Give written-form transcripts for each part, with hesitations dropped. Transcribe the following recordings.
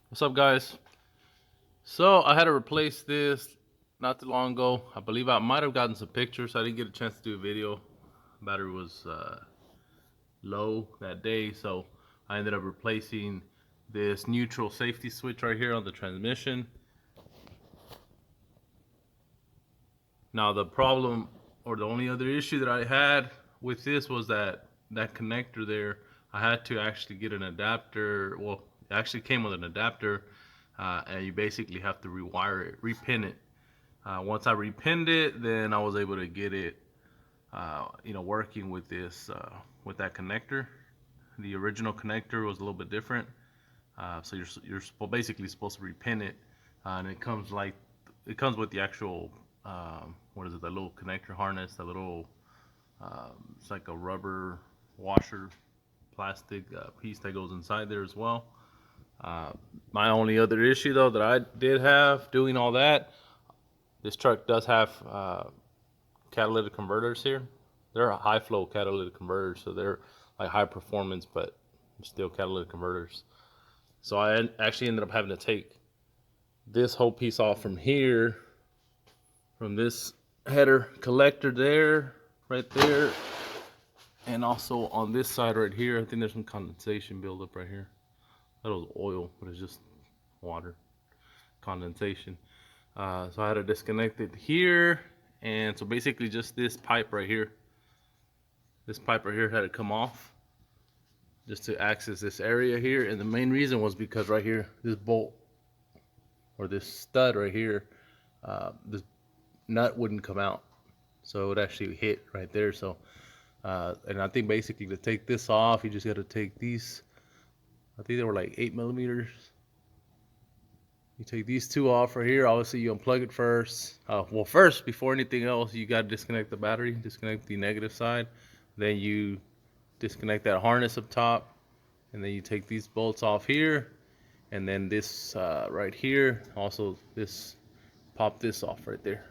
What's up, guys? So I had to replace this not too long ago. I believe I might have gotten some pictures. I didn't get a chance to do a video. Battery was low that day, so I ended up replacing this neutral safety switch right here on the transmission. Now the problem, or the only other issue that I had with this, was that connector there. I had to actually get an adapter. Well, it actually came with an adapter, and you basically have to rewire it, repin it. Once I repinned it, then I was able to get it, working with this, with that connector. The original connector was a little bit different, so basically supposed to repin it, and it comes with the actual, what is it? That little connector harness, that little, it's like a rubber washer, plastic piece that goes inside there as well. My only other issue though that I did have doing all that, this truck does have catalytic converters here. They're high flow catalytic converters, so they're like high performance, but still catalytic converters. So I actually ended up having to take this whole piece off from here, from this header collector there, right there, and also on this side right here. I think there's some condensation buildup right here. That was oil, but it's just water condensation. So I had to disconnect it here, and so basically just this pipe right here. This pipe right here had to come off just to access this area here, and the main reason was because right here, this bolt or this stud right here, this nut wouldn't come out, so it would actually hit right there. So, and I think basically to take this off, you just got to take these. I think they were like 8 millimeters. You take these two off right here. Obviously, you unplug it first. Well, first, before anything else, you got to disconnect the battery, disconnect the negative side. Then you disconnect that harness up top, and then you take these bolts off here, and then this right here, also this, pop this off right there,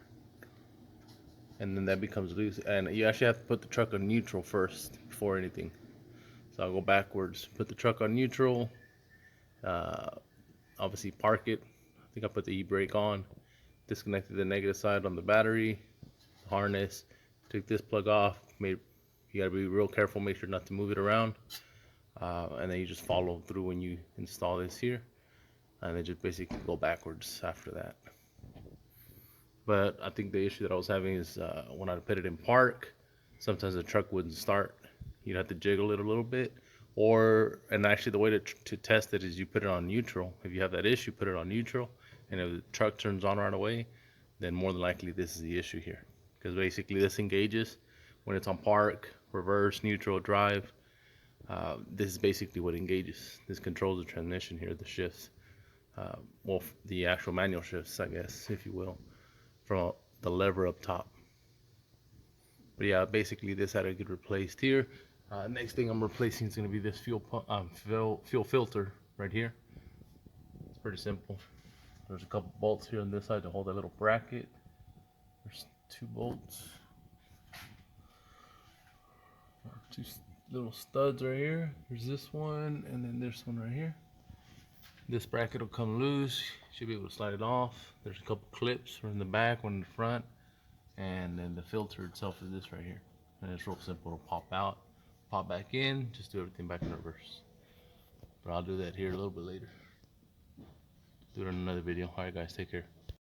and then that becomes loose. And you actually have to put the truck on neutral first before anything. So I'll go backwards. Put the truck on neutral. Uh, Obviously park it. I think I put the e-brake on. Disconnected the negative side on the battery, harness. Took this plug off. You gotta be real careful. Make sure not to move it around. And then you just follow through when you install this here, and then just basically go backwards after that. But I think the issue that I was having is when I put it in park, sometimes the truck wouldn't start. You'd have to jiggle it a little bit, and actually the way to test it is you put it on neutral. If you have that issue, put it on neutral, and if the truck turns on right away, then more than likely this is the issue here, because basically this engages when it's on park, reverse, neutral, drive. This is basically what engages. This controls the transmission here, the shifts. Well, the actual manual shifts, I guess, if you will, from the lever up top. But yeah, basically this had to get replaced here. Next thing I'm replacing is going to be this fuel filter right here. It's pretty simple. There's a couple bolts here on this side to hold that little bracket. There's two bolts. Two little studs right here. There's this one, and then there's one right here. This bracket will come loose. Should be able to slide it off. There's a couple clips, one in the back, one in the front, and then the filter itself is this right here. And it's real simple to pop out, pop back in, just do everything back in reverse. But I'll do that here a little bit later. Do it in another video. Alright guys, take care.